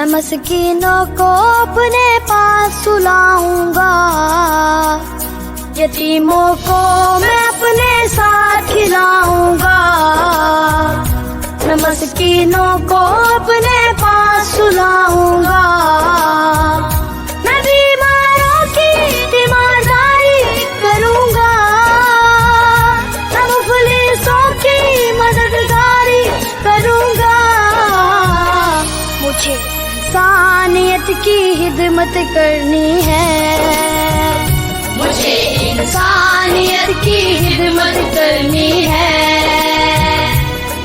मैं मस्कीनों को अपने पास सुलाऊंगा, यतीमों को मैं अपने साथ खिलाऊंगा। मैं मस्कीनों को अपने पास सुलाऊंगा, मैं बीमारों की तीमारदारी करूंगा, मैं मुफलिसों की मददगारी करूंगा। मुझे इंसानियत की खिदमत करनी है, मुझे इंसानियत की खिदमत करनी है।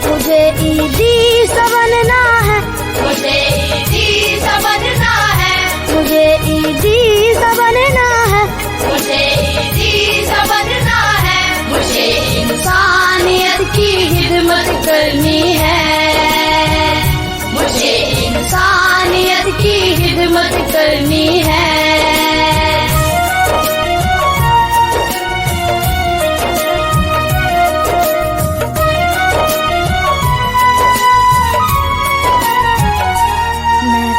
मुझे ईदी सा बनना है, मुझे ईदी सा बनना है, मुझे ईदी सा बनना है, मुझे ईदी सा बनना है। मुझे इंसानियत की खिदमत करनी है, मुझे इंसानियत की खिदमत करनी है।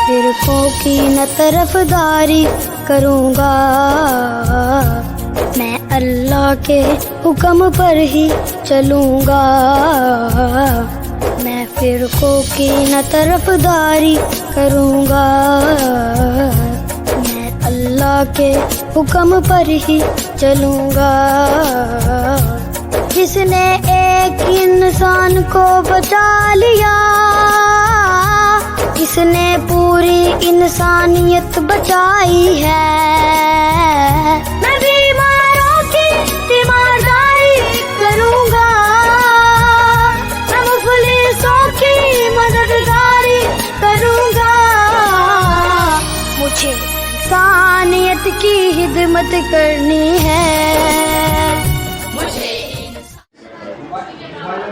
फिरकों की न तरफदारी करूँगा, मैं अल्लाह के हुक्म पर ही चलूँगा। मैं फिरकों की न तरफदारी करूँगा, मैं अल्लाह के हुक्म पर ही चलूँगा। जिसने एक इंसान को बचा लिया, जिसने पूरी इंसानियत बचाई है। मैं बीमारों की तीमारदारी करूँगा, मैं मुफलिसों की मददगारी करूँगा। मुझे इंसानियत की खिदमत करनी है, मुझे।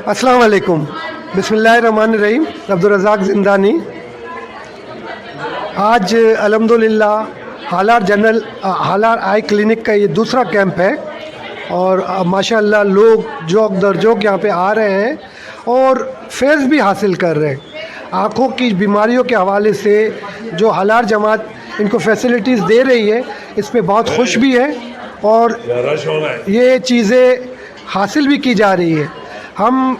अस्सलाम वालेकुम, बिस्मिल्लाहिर्रहमानिर्रहीम। अब्दुल रज़ाक ज़िंदानी। आज अल्हम्दुलिल्लाह हालार आई क्लिनिक का ये दूसरा कैंप है और माशाअल्लाह लोग जोक दर जोक यहाँ पे आ रहे हैं और फैज़ भी हासिल कर रहे हैं। आँखों की बीमारियों के हवाले से जो हालार जमात इनको फैसिलिटीज़ दे रही है, इस पे बहुत खुश भी है और ये चीज़ें हासिल भी की जा रही है। हम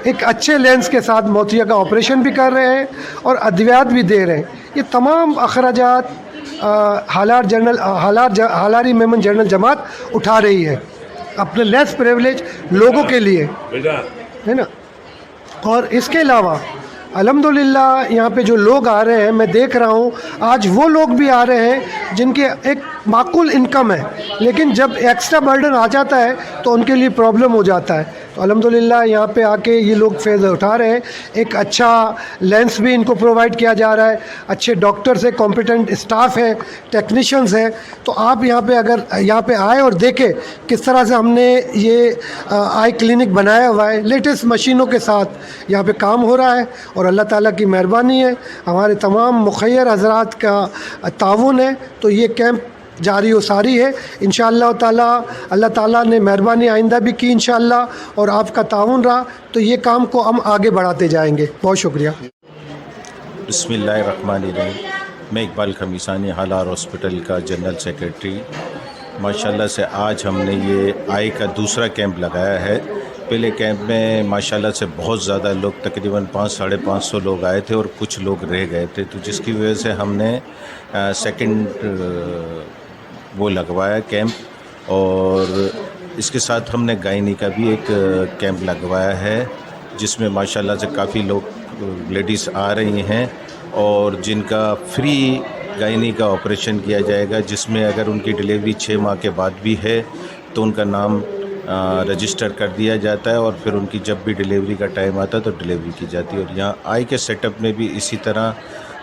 एक अच्छे लेंस के साथ मोतिया का ऑपरेशन भी कर रहे हैं और अद्वियात भी दे रहे हैं। ये तमाम अखराजात हालारी मेमन जनरल जमात उठा रही है अपने लेस प्रिविलेज लोगों के लिए, है ना। और इसके अलावा अल्हम्दुलिल्लाह यहाँ पे जो लोग आ रहे हैं, मैं देख रहा हूँ आज वो लोग भी आ रहे हैं जिनके एक माकूल इनकम है, लेकिन जब एक्स्ट्रा बर्डन आ जाता है तो उनके लिए प्रॉब्लम हो जाता है। तो अल्हम्दुलिल्लाह यहाँ पे आके ये लोग फ़ैज़ उठा रहे हैं। एक अच्छा लेंस भी इनको प्रोवाइड किया जा रहा है, अच्छे डॉक्टर्स है, कॉम्पिटेंट स्टाफ है, टेक्नीशियंस हैं। तो आप यहाँ पे अगर यहाँ पे आए और देखें किस तरह से हमने ये आई क्लिनिक बनाया हुआ है, लेटेस्ट मशीनों के साथ यहाँ पे काम हो रहा है और अल्लाह ताला की मेहरबानी है, हमारे तमाम मुखय्यर हज़रात का ताउन है। तो ये कैंप जारी व सारी है इंशाअल्लाह ताला। अल्लाह ताला ने मेहरबानी आइंदा भी की इंशाअल्लाह और आपका ताउन रहा तो ये काम को हम आगे बढ़ाते जाएंगे। बहुत शुक्रिया। बिस्मिल्लाहिर्रहमानिर्रहीम। मैं इकबाल खमीसानी हालार हॉस्पिटल का जनरल सेक्रेटरी। माशाल्लाह से आज हमने ये आई का दूसरा कैंप लगाया है। पहले कैंप में माशाल्लाह से बहुत ज़्यादा लोग, तकरीबन 500-550 लोग आए थे और कुछ लोग रह गए थे, तो जिसकी वजह से हमने सेकंड वो लगवाया कैंप। और इसके साथ हमने गायनी का भी एक कैंप लगवाया है, जिसमें माशाल्लाह से काफ़ी लोग लेडीज़ आ रही हैं और जिनका फ्री गायनी का ऑपरेशन किया जाएगा, जिसमें अगर उनकी डिलीवरी 6 माह के बाद भी है तो उनका नाम रजिस्टर कर दिया जाता है और फिर उनकी जब भी डिलीवरी का टाइम आता है तो डिलीवरी की जाती है। और यहाँ आई के सेटअप में भी इसी तरह,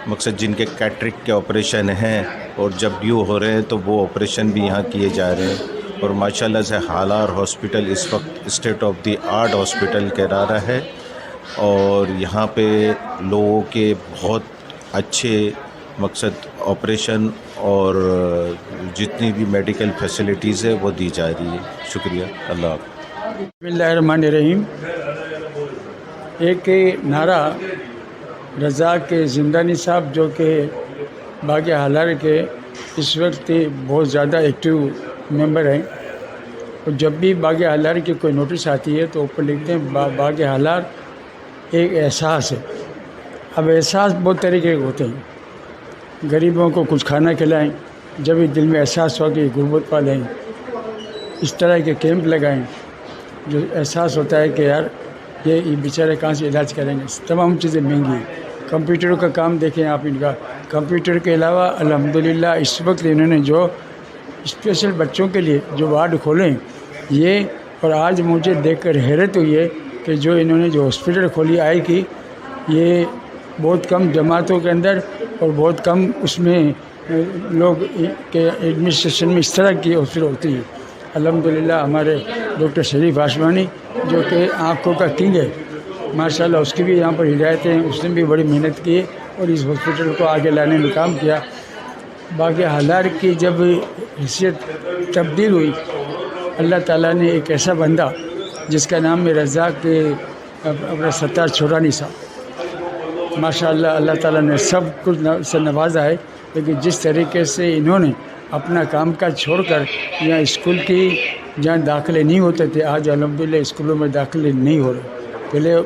मकसद जिनके कैटरेक्ट के ऑपरेशन हैं और जब ड्यू हो रहे हैं तो वो ऑपरेशन भी यहाँ किए जा रहे हैं। और माशाल्लाह से हालार हॉस्पिटल इस वक्त state of the art hospital कह रहा है और यहाँ पे लोगों के बहुत अच्छे मकसद ऑपरेशन और जितनी भी मेडिकल फैसिलिटीज़ है वो दी जा रही है। शुक्रिया। अल्लाह। बिस्मिल्लाहिर्रहमानिर्रहीम। एक नारा रज़ाक ज़िंदानी साहब जो कि बाग़ हालार के इस वक्त बहुत ज़्यादा एक्टिव मेंबर हैं। और जब भी बाग़ हालार की कोई नोटिस आती है तो ऊपर लिखते हैं बाग़ हालार एक एहसास है। अब एहसास बहुत तरीके के होते हैं। गरीबों को कुछ खाना खिलाएं, जब भी दिल में एहसास हो कि गुर्बत पालें, इस तरह के कैंप लगाएं जो एहसास होता है कि यार ये बेचारे कहाँ से इलाज करेंगे। तमाम चीज़ें महंगी हैं। कंप्यूटर का काम देखें आप इनका। कंप्यूटर के अलावा अल्हम्दुलिल्लाह इस वक्त इन्होंने जो स्पेशल बच्चों के लिए जो वार्ड खोले ये, और आज मुझे देखकर हैरत हुई है कि जो इन्होंने जो हॉस्पिटल खोली आई की, ये बहुत कम जमातों के अंदर और बहुत कम उसमें लोग के एडमिनिस्ट्रेशन में इस तरह की हॉस्पिटल होती है। अल्हम्दुलिल्लाह हमारे डॉक्टर शरीफ आसमानी जो कि आँखों का किंग है, माशाल्लाह उसकी भी यहाँ पर हिदायतें हैं। उसने भी बड़ी मेहनत की और इस हॉस्पिटल को आगे लाने में काम किया। बाग़ हालार की जब हैसियत तब्दील हुई, अल्लाह ताला ने एक ऐसा बंदा जिसका नाम है रज़ाक अपना सत्तार छोरानी साहब, माशाल्लाह अल्लाह ताला ने सब कुछ से नवाजा है। लेकिन जिस तरीके से इन्होंने अपना काम काज छोड़कर यहाँ स्कूल की जहाँ दाखिले नहीं होते थे, आज अल्हम्दुलिल्लाह स्कूलों में दाखिले नहीं हो रहे। पहले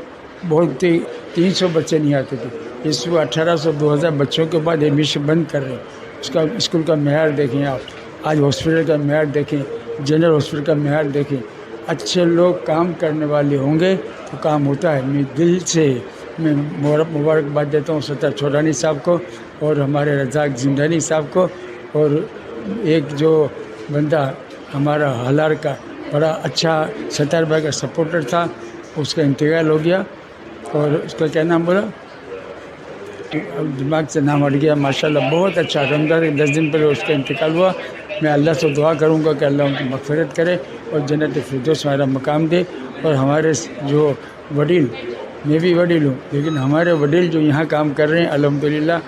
बहुत ही 300 बच्चे नहीं आते थे, इस 1800-2000 बच्चों के बाद एडमिशन बंद कर रहे हैं। उसका स्कूल का मेयार देखें आप, आज हॉस्पिटल का मेयार देखें, जनरल हॉस्पिटल का मेयार देखें। अच्छे लोग काम करने वाले होंगे तो काम होता है। मैं दिल से मैं मुबारकबाद देता हूँ सत्तार छोरानी साहब को और हमारे रज़ाक ज़िंदानी साहब को। और एक जो बंदा हमारा हालार का बड़ा अच्छा सत्तार भाई का सपोर्टर था, उसका इंतकाल हो गया। और उसका क्या नाम बोला, दिमाग से नाम हट गया। माशाल्लाह बहुत अच्छा, रमज़ान के 10 दिन पहले उसका इंतकाल हुआ। मैं अल्लाह से दुआ करूँगा कि अल्लाह उनकी मग़फ़िरत करे और जन्नत फ़िरदौस हमारा मकाम दे। और हमारे जो वडील, मैं भी वडील हूँ, लेकिन हमारे वडील जो यहाँ काम कर रहे हैं अल्हम्दुलिल्लाह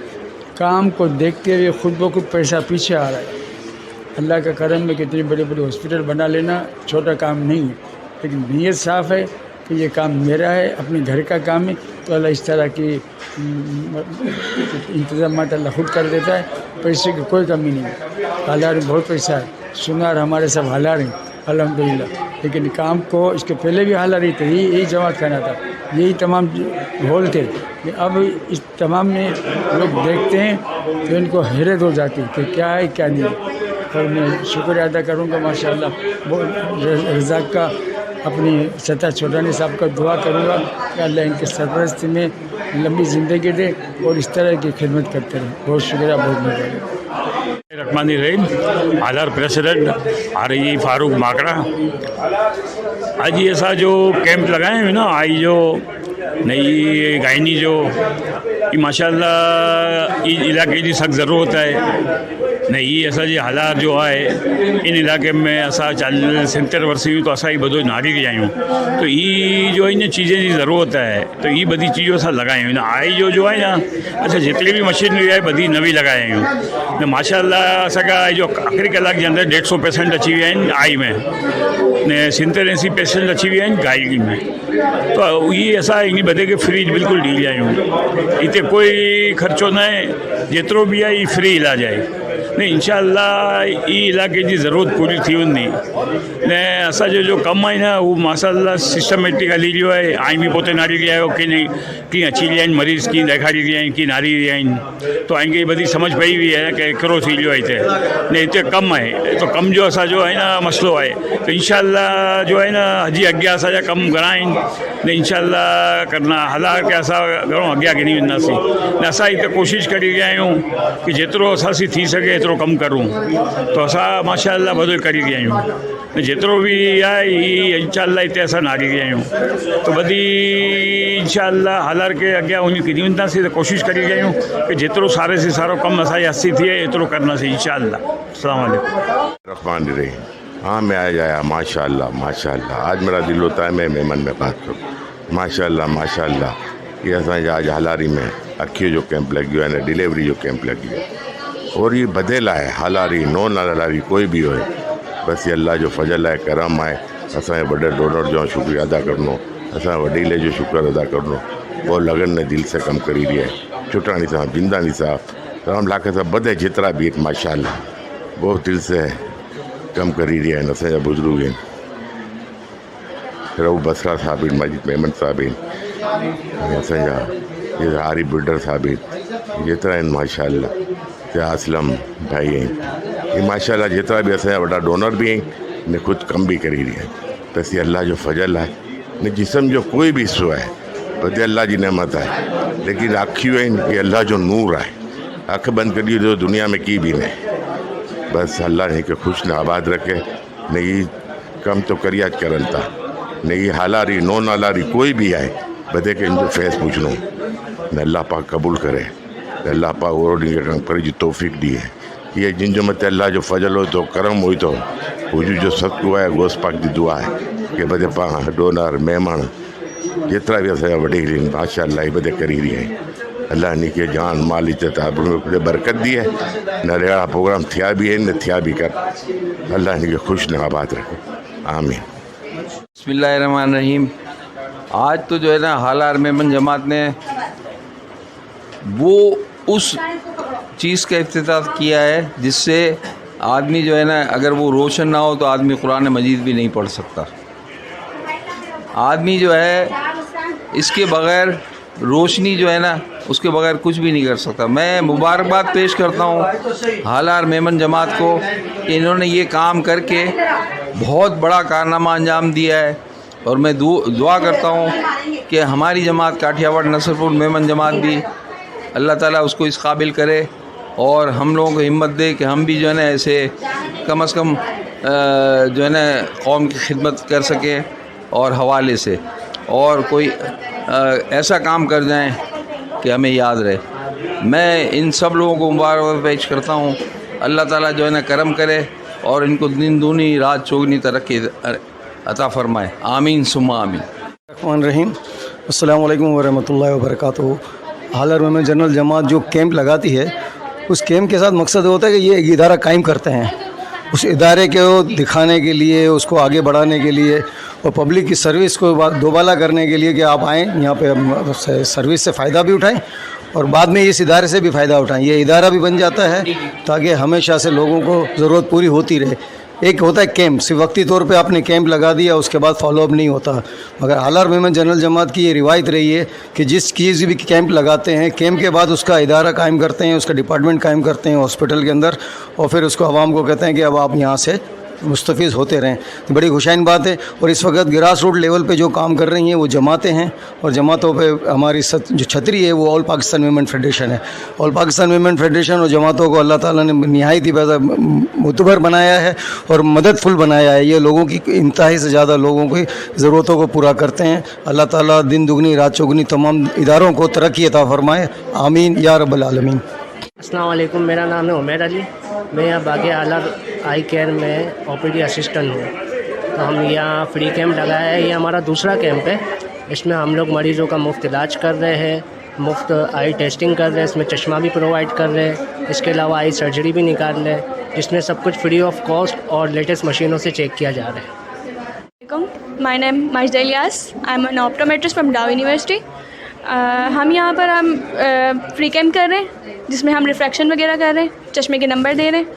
काम को देखते हुए खुद ब खुद पैसा पीछे आ रहा है। अल्लाह का करम में कितनी बड़ी बड़ी हॉस्पिटल बना लेना छोटा काम नहीं है, लेकिन नीयत साफ़ है कि ये काम मेरा है, अपने घर का काम है। तो अल्लाह इस तरह की इंतज़ाम अल्लाह खुद कर देता है। पैसे की कोई कमी नहीं है। हालार में बहुत पैसा है, सुनार हमारे सब हालार हैं अल्हम्दुलिल्लाह। लेकिन काम को इसके पहले भी हालार ही थे, यही जमात खाना था, यही तमाम हॉल थे। अब इस तमाम में लोग देखते हैं तो इनको हैरत हो जाती है कि क्या है क्या नहीं है। और मैं शुक्रिया अदा करूँगा माशाल्लाह रज़ाक का, अपनी सत्तार छोरानी साहब का दुआ करूँगा कि अल्लाह इनके सरपरस्ती में लंबी ज़िंदगी दे और इस तरह की खिदमत करते रहें। बहुत शुक्रिया, बहुत मेहरबानी। रहमानी रहीम हालार प्रेसिडेंट RE फारूक माकड़ा। आज ये ऐसा जो कैंप लगाए हैं ना, आई जो नई गायनी जो ये माशाल्लाह इस इलाके की सख्त ज़रूरत है। नहीं ऐसा जी हालात जो है इन इलाके में असा 70 वर्ष हुई तो असा ही बधो नारी रही आयूँ। तो ये जो इन चीज़ें की ज़रूरत है तो ये बड़ी चीज़ों से लगाई हुई ना। आई जो है ना, अच्छा जितनी भी मशीनरी है बड़ी नवी लगाई आयूँ ने माशाल्लाह। असांखा जो आख़िरी कलाक के अंदर 150 पेशेंट अची विया आहिनि आई में ने 70-80 पेशेंट अची विया आहिनि गायकी में। तो ये असां इन बदे के फ्री बिल्कुल ॾींदा आहियूं। हिते कोई ख़र्चो न आहे, जेतिरो बि आहे फ्री इलाज आहे। ने इंशाअल्लाह ई इलाके की ज़रूरत पूरी थी वेंदी। ने असांजो जो कमु आहे न उहो माशाअल्लाह सिस्टमेटिक हली रहियो आहे। आई बि पोते नारी रहिया आहियो कीअं अची रहिया आहिनि मरीज़, कीअं ॾेखारी रहिया आहिनि, कीअं नारी रहिया आहिनि। तो आई खे बधी सम्झ पई हुई आहे कि कहिड़ो थी रहियो आहे हिते। ने हिते कमु आहे तो कम जो असांजो आहे न मसइलो आहे। तो इंशाअल्लाह जो आहे न अॼु अॻियां असांजा कमु घणा आहिनि ने इंशाअल्लाह करना हालात के असां घणो अॻियां गिनी वेंदासीं। ने असां हिते कोशिशि करे रहिया आहियूं कि जेतिरो असांसी थी सघे एतिरो कमु करूं। तो असां माशाअल्लाह बधो करे रहिया आहियूं। जेतिरो बि आहे इंशाअल्लाह हिते असां नारी रहिया आहियूं। तो बधी इंशाअल्लाह हालात के अॻियां वञी किनी वेंदासीं। तो कोशिशि करे रहिया आहियूं कि जेतिरो सारे से सारो कमु असांजे हथी थिए एतिरो करंदासीं इंशाअल्लाह। अस्सलाम वालेकुम। रहमान रहीम। हाँ मैं आज आया माशाअल्लाह माशाअल्लाह। आज मेरा दिल होता है मैं मेमन में बात करूँ। माशाअल्लाह माशाअल्लाह। ये असांजे आज हालारी में अखियों जो कैंप लॻियो आहे न डिलीवरी जो कैंप लॻियो आहे। और ये बदल है हालारी नॉन हालारी कोई भी हो, बस ये अल्लाह जो फजल है करम है। असांजे वॾे डोनर जो शुक्रिया अदा करिणो, असांजे वॾीले जो शुक्र अदा करिणो। बहुत लगन ने दिल से कम करी रही है। चुटाणी साहब, जिंदानी साहब, राम लाखे साहब, बधे जेतिरा बि माशाअल्लाह बहुत दिल से कम करी रही है। असांजा बुज़ुर्ग आहिनि, रऊफ़ बसरा साहब आहिनि, मजीद मेमन साहब आहिनि, असांजा आरिफ बिल्डर साहब आहिनि, जेतिरा आहिनि माशाअल्लाह, या असलम भाई आहिनि, ये माशाअल्लाह जेतिरा बि असांजा वॾा डोनर बि आहिनि ने ख़ुदि कम बि करी रहिया आहिनि। बसि ये अल्लाह जो फजल आहे, ने जिस्म जो कोई भी हिस्सो आहे बस अल्लाह जी नेमत आहे, लेकिन अखियूं आहिनि ये अल्लाह जो नूर आहे। अखि बंदि करी तो दुनिया में की भी न, बस अल्लाह ने के ख़ुशि न आबाद रखे। ने ये कम तो करिया करनि था, ने ये हालारी नॉन हालारी कोई भी आहे बधे के इनजो फैज़ पूछनो न अल्लाह पाक कबूल करे, अल्लाह पाक वो कम करे जी तौफ़ीक़ ॾिए। ये जिन जो मत अल्लाह जो फजल हो तो करम हुई तो हुजूर जो सदको आहे, गोस पाक जी दुआ है कि बधे पाण डोनर मेहमान जेतिरा भी असांजा वॾे आहिनि माशाअल्लाह बधे करी रही आहिनि। अल्लाह इन खे जान माल इज़त आबरू बरकत दी है, न अहिड़ा प्रोग्राम थिया भी आहिनि न थिया भी कर, अल्लाह इन खे ख़ुशि न आबाद रखे, आमीन। बिस्मिल्लाहिर्रहमानिर्रहीम। आज तो जो है ना हालार मेमन जमात ने वो उस चीज़ का इफ्तिताह किया है जिससे आदमी जो है ना अगर वो रोशन ना हो तो आदमी कुरान मजीद भी नहीं पढ़ सकता। आदमी जो है इसके बग़ैर रोशनी जो है ना उसके बग़ैर कुछ भी नहीं कर सकता। मैं मुबारकबाद पेश करता हूँ हालार मेमन जमात को कि इन्होंने ये काम करके बहुत बड़ा कारनामा अंजाम दिया है, और मैं दुआ करता हूँ कि हमारी जमात काठियावाड़ नसरपुर मेमन जमात भी अल्लाह ताला उसको इस काबिल करे और हम लोगों को हिम्मत दे कि हम भी जो है ना ऐसे कम से कम जो है ना कौम की खिदमत कर सकें और हवाले से, और कोई ऐसा काम कर जाएं कि हमें याद रहे। मैं इन सब लोगों को मुबारकबाद पेश करता हूँ। अल्लाह ताला जो है ना करम करे और इनको दिन दूनी रात चौगनी तरक्की अता फरमाए, आमीन सुम्मा आमीन। रहमान अस्सलाम वालेकुम वरहमतुल्लाहि वबरकातुहू। हालार मेमन जनरल जमात जो कैंप लगाती है उस कैंप के साथ मकसद होता है कि ये एक इदारा कायम करते हैं, उस इदारे को दिखाने के लिए, उसको आगे बढ़ाने के लिए और पब्लिक की सर्विस को दोबाला करने के लिए कि आप आएँ यहाँ पे सर्विस से फ़ायदा भी उठाएं और बाद में इस इदारे से भी फ़ायदा उठाएं। ये इदारा भी बन जाता है ताकि हमेशा से लोगों को ज़रूरत पूरी होती रहे। एक होता है कैंप, सिर्फ वक्ती तौर पे आपने कैंप लगा दिया उसके बाद फॉलोअप नहीं होता, मगर हालार मेमन जनरल जमात की ये रिवायत रही है कि जिस चीज़ भी कैंप लगाते हैं कैंप के बाद उसका इदारा कायम करते हैं, उसका डिपार्टमेंट कायम करते हैं हॉस्पिटल के अंदर, और फिर उसको आवाम को कहते हैं कि अब आप यहाँ से मुस्तफ़ीज़ होते रहें। तो बड़ी खुशाइन बात है। और इस वक्त ग्रास रूट लेवल पे जो काम कर रही हैं वो जमातें हैं, और जमातों पे हमारी जो छतरी है वो ऑल पाकिस्तान वीमेन फेडरेशन है। ऑल पाकिस्तान वीमेन फेडरेशन और जमातों को अल्लाह ताला ने निहायत ही मुतबर बनाया है और मददफुल बनाया है। ये लोगों की इंतहाई से ज़्यादा लोगों की ज़रूरतों को पूरा करते हैं। अल्लाह ताला दिन दुगनी रात चौगनी तमाम इदारों को तरक्की अता फरमाए, आमीन या रब्बल आलमीन। अस्सलाम वालेकुम, मेरा नाम है उमैर अली, मैं यहाँ बागे हालार आई केयर में ओपीडी असिस्टेंट हूँ। तो हम यहाँ फ्री कैंप लगाया है, ये हमारा दूसरा कैंप है। इसमें हम लोग मरीज़ों का मुफ्त इलाज कर रहे हैं, मुफ्त आई टेस्टिंग कर रहे हैं, इसमें चश्मा भी प्रोवाइड कर रहे हैं, इसके अलावा आई सर्जरी भी निकाल रहे हैं जिसमें सब कुछ फ्री ऑफ कॉस्ट और लेटेस्ट मशीनों से चेक किया जा रहा है। My name Majida Ilyas, I am N optometrist from डाउ यूनिवर्सिटी। हम यहाँ पर फ्री कैंप कर रहे हैं जिसमें हम रिफ्रैक्शन वगैरह कर रहे हैं, चश्मे के नंबर दे रहे हैं,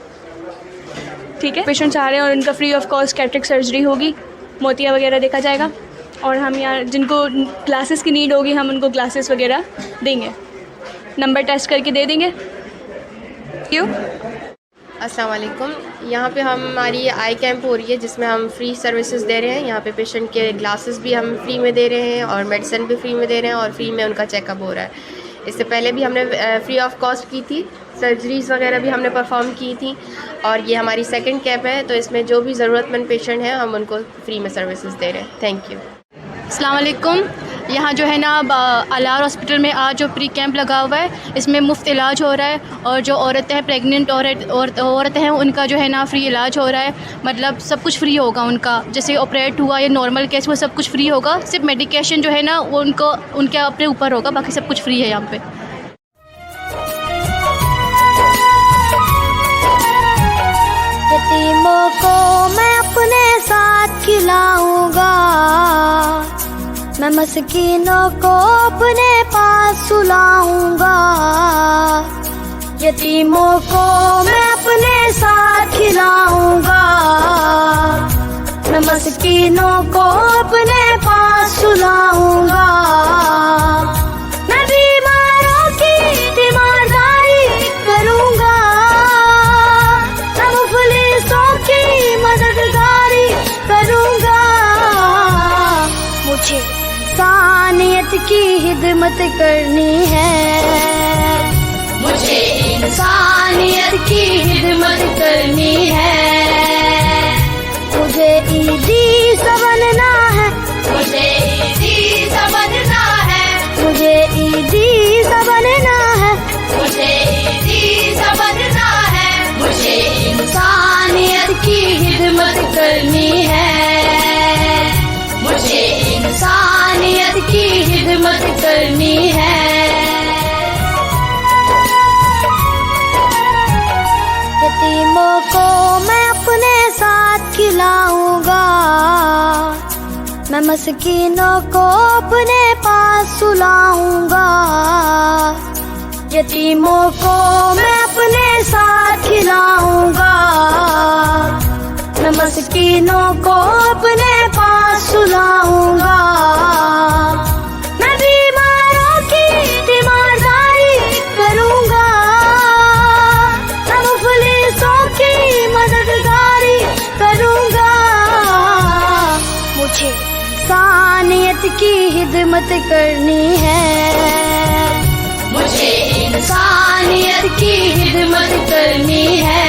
ठीक है। पेशेंट्स आ रहे हैं और उनका free of cost cataract surgery होगी, मोतिया वगैरह देखा जाएगा, और हम यहाँ जिनको ग्लासेस की नीड होगी हम उनको ग्लासेस वगैरह देंगे, नंबर टेस्ट करके दे देंगे। क्यों? अस्सलाम वालेकुम, यहाँ पे हमारी आई कैंप हो रही है जिसमें हम फ्री सर्विसेज दे रहे हैं। यहाँ पे पेशेंट के ग्लासेस भी हम फ्री में दे रहे हैं और मेडिसिन भी फ्री में दे रहे हैं और फ्री में उनका चेकअप हो रहा है। इससे पहले भी हमने फ्री ऑफ कॉस्ट की थी, सर्जरीज़ वगैरह भी हमने परफॉर्म की थी, और ये हमारी सेकंड कैंप है। तो इसमें जो भी ज़रूरतमंद पेशेंट हैं हम उनको फ्री में सर्विसेज दे रहे हैं। Thank you. अस्सलाम वालेकुम, यहाँ जो है ना अलार हॉस्पिटल में आज जो प्री कैंप लगा हुआ है इसमें मुफ्त इलाज हो रहा है, और जो औरतें हैं प्रेग्नेंट औरतें हैं उनका जो है ना फ्री इलाज हो रहा है। मतलब सब कुछ फ्री होगा उनका, जैसे ऑपरेट हुआ या नॉर्मल केस वो सब कुछ फ्री होगा। सिर्फ मेडिकेशन जो है ना वो उनको उनके अपने ऊपर होगा, बाकी सब कुछ फ्री है यहाँ पे। यतीमों को मैं अपने साथ खिलाऊंगा, मैं मस्कीनों को अपने पास सुलाऊंगा, यतीमों को मैं अपने साथ खिलाऊंगा। मैं मस्कीनों को अपने पास सुलाऊंगा, मैं बीमारों की तीमारदारी करूंगा, मैं मुफलिसों की मददगारी करूंगा। मुझे इंसानियत की खिदमत करनी है, मुझे इंसानियत की खिदमत करनी है। मुझे ईदी सा बनना है, मुझे ईदी सा बनना है, मुझे ईदी सा बनना है, मुझे ईदी सा बनना है। मुझे इंसानियत की खिदमत करनी है, मुझे इंसानियत की खिदमत करनी है। यतीमों को मैं अपने साथ खिलाऊंगा, मैं मस्कीनों को अपने पास सुलाऊंगा। यतीमों को मैं अपने साथ खिलाऊंगा, मैं मस्कीनों को अपने पास सुलाऊंगा। मैं बीमारों की तीमारदारी करूंगा, मैं मुफलिसों की मददगारी करूंगा। मुझे इंसानियत की खिदमत करनी है, मुझे इंसानियत की खिदमत करनी है।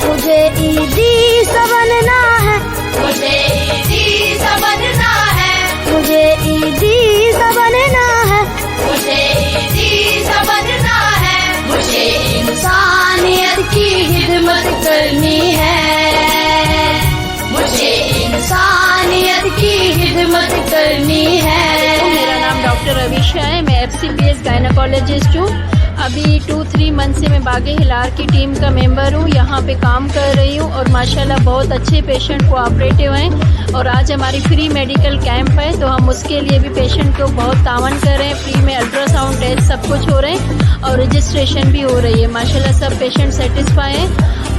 मुझे ईदी सा बनना है, मुझे ईदी सा बनना है, मुझे ईदी सा बनना है, मुझे ईदी सा बनना है। मुझे इंसानियत की खिदमत करनी है, मुझे इंसानियत की खिदमत करनी है। मेरा नाम डॉक्टर रवीशा है, मैं FCPS गायनाकोलॉजिस्ट हूँ। अभी 2-3 मंथ से मैं बागे हिलार की टीम का मेंबर हूँ, यहाँ पे काम कर रही हूँ और माशाल्लाह बहुत अच्छे पेशेंट कोऑपरेटिव हैं। और आज हमारी फ्री मेडिकल कैंप है, तो हम उसके लिए भी पेशेंट को बहुत तावन कर रहे हैं। फ्री में अल्ट्रासाउंड टेस्ट सब कुछ हो रहे हैं और रजिस्ट्रेशन भी हो रही है। माशाल्लाह सब पेशेंट सेटिस्फाई हैं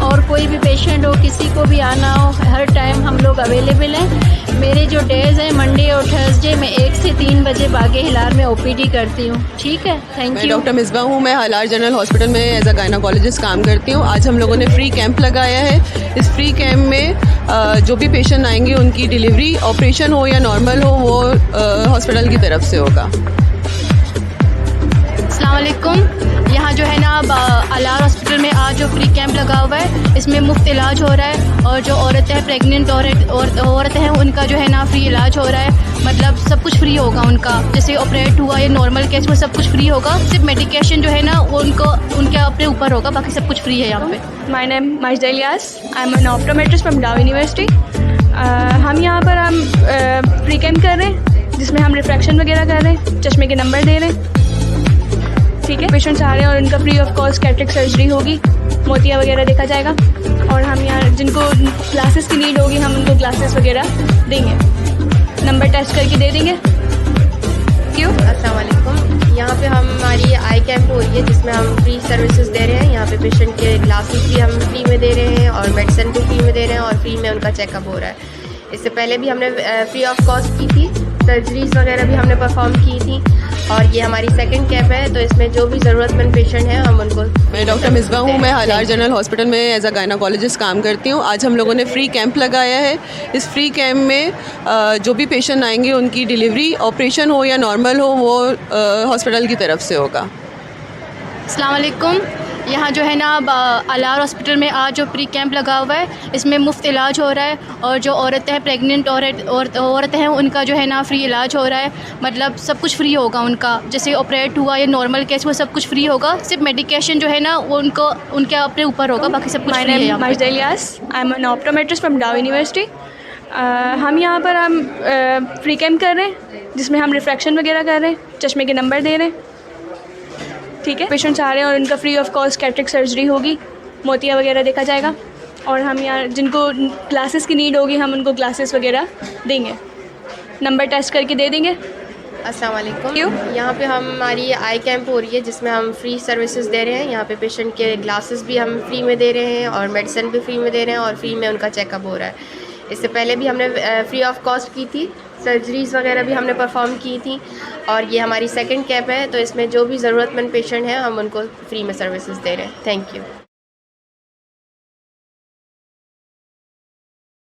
और कोई भी पेशेंट हो, किसी को भी आना हो, हर टाइम हम लोग अवेलेबल हैं। मेरे जो डेज हैं मंडे और थर्सडे में 1 से 3 बजे बागे हिलार में OPD करती हूँ। ठीक है, थैंक मैं यू। डॉक्टर मिसबा हूँ, मैं हालार जनरल हॉस्पिटल में एज अ गायनाकोलॉजिस्ट काम करती हूँ। आज हम लोगों ने फ्री कैंप लगाया है। इस फ्री कैंप में जो भी पेशेंट आएंगे उनकी डिलीवरी ऑपरेशन हो या नॉर्मल हो वो हॉस्पिटल की तरफ से होगा। अस्सलाम वालेकुम। यहाँ जो है ना अलार हॉस्पिटल में आज जो फ्री कैंप लगा हुआ है, इसमें मुफ्त इलाज हो रहा है और जो औरतें हैं, प्रेग्नेंट औरतें हैं, उनका जो है ना फ्री इलाज हो रहा है। मतलब सब कुछ फ्री होगा उनका, जैसे ऑपरेट हुआ या नॉर्मल केस में सब कुछ फ्री होगा। सिर्फ मेडिकेशन जो है ना वो उनके अपने ऊपर होगा, बाकी सब कुछ फ्री है यहाँ पे। My name Majida Ilyas, I am N optometrist from डाउ यूनिवर्सिटी। हम यहाँ पर फ्री कैंप कर रहे हैं, जिसमें हम रिफ्रैक्शन वगैरह कर रहे हैं, चश्मे के नंबर दे रहे हैं। ठीक है, पेशेंट्स आ रहे हैं और उनका free of cost cataract surgery होगी, मोतिया वगैरह देखा जाएगा। और हम यहाँ जिनको ग्लासेस की नीड होगी हम उनको ग्लासेस वगैरह देंगे, नंबर टेस्ट करके दे देंगे। क्यों? अस्सलाम वालेकुम। यहाँ पे हमारी आई कैंप हो रही है जिसमें हम फ्री सर्विसेज दे रहे हैं। यहाँ पे पेशेंट के ग्लासेस भी हम फ्री में दे रहे हैं और मेडिसिन भी फ्री में दे रहे हैं और फ्री में उनका चेकअप हो रहा है। इससे पहले भी हमने फ्री ऑफ कॉस्ट की थी, सर्जरीज वगैरह भी हमने परफॉर्म की थी और ये हमारी सेकंड कैंप है, तो इसमें जो भी ज़रूरतमंद पेशेंट हैं हम उनको। मैं डॉक्टर मिसबा हूँ, मैं हालार जनरल हॉस्पिटल में एज अ गायनाकोलॉजिस्ट काम करती हूँ। आज हम लोगों ने फ्री कैंप लगाया है। इस फ्री कैंप में जो भी पेशेंट आएंगे उनकी डिलीवरी ऑपरेशन हो या नॉर्मल हो वो हॉस्पिटल की तरफ से होगा। अस्सलाम वालेकुम। यहाँ जो है ना अलार हॉस्पिटल में आज जो फ्री कैंप लगा हुआ है, इसमें मुफ्त इलाज हो रहा है और जो औरतें हैं, प्रेग्नेंट औरतें हैं, उनका जो है ना फ्री इलाज हो रहा है। मतलब सब कुछ फ्री होगा उनका, जैसे ऑपरेट हुआ या नॉर्मल केस में सब कुछ फ्री होगा। सिर्फ मेडिकेशन जो है ना वो उनके अपने ऊपर होगा, बाकी सब कुछ फ्री है। My name Ilyas, I am N optometrist from डाउ यूनिवर्सिटी। हम यहाँ पर फ्री कैंप कर रहे हैं, जिसमें हम रिफ्रैक्शन वगैरह कर रहे हैं, चश्मे के नंबर दे रहे हैं। ठीक है, पेशेंट्स आ रहे हैं और उनका free of cost cataract surgery होगी, मोतिया वगैरह देखा जाएगा। और हम यहाँ जिनको ग्लासेस की नीड होगी हम उनको ग्लासेस वगैरह देंगे, नंबर टेस्ट करके दे देंगे। अस्सलाम वालेकुम। यहाँ पे हमारी आई कैंप हो रही है जिसमें हम फ्री सर्विसेज दे रहे हैं। यहाँ पे पेशेंट के ग्लासेस भी हम फ्री में दे रहे हैं और मेडिसिन भी फ्री में दे रहे हैं और फ्री में उनका चेकअप हो रहा है। इससे पहले भी हमने फ्री ऑफ कॉस्ट की थी, सर्जरीज़ वगैरह भी हमने परफॉर्म की थी और ये हमारी सेकंड कैंप है, तो इसमें जो भी ज़रूरतमंद पेशेंट हैं हम उनको फ्री में सर्विसेज दे रहे हैं। Thank you.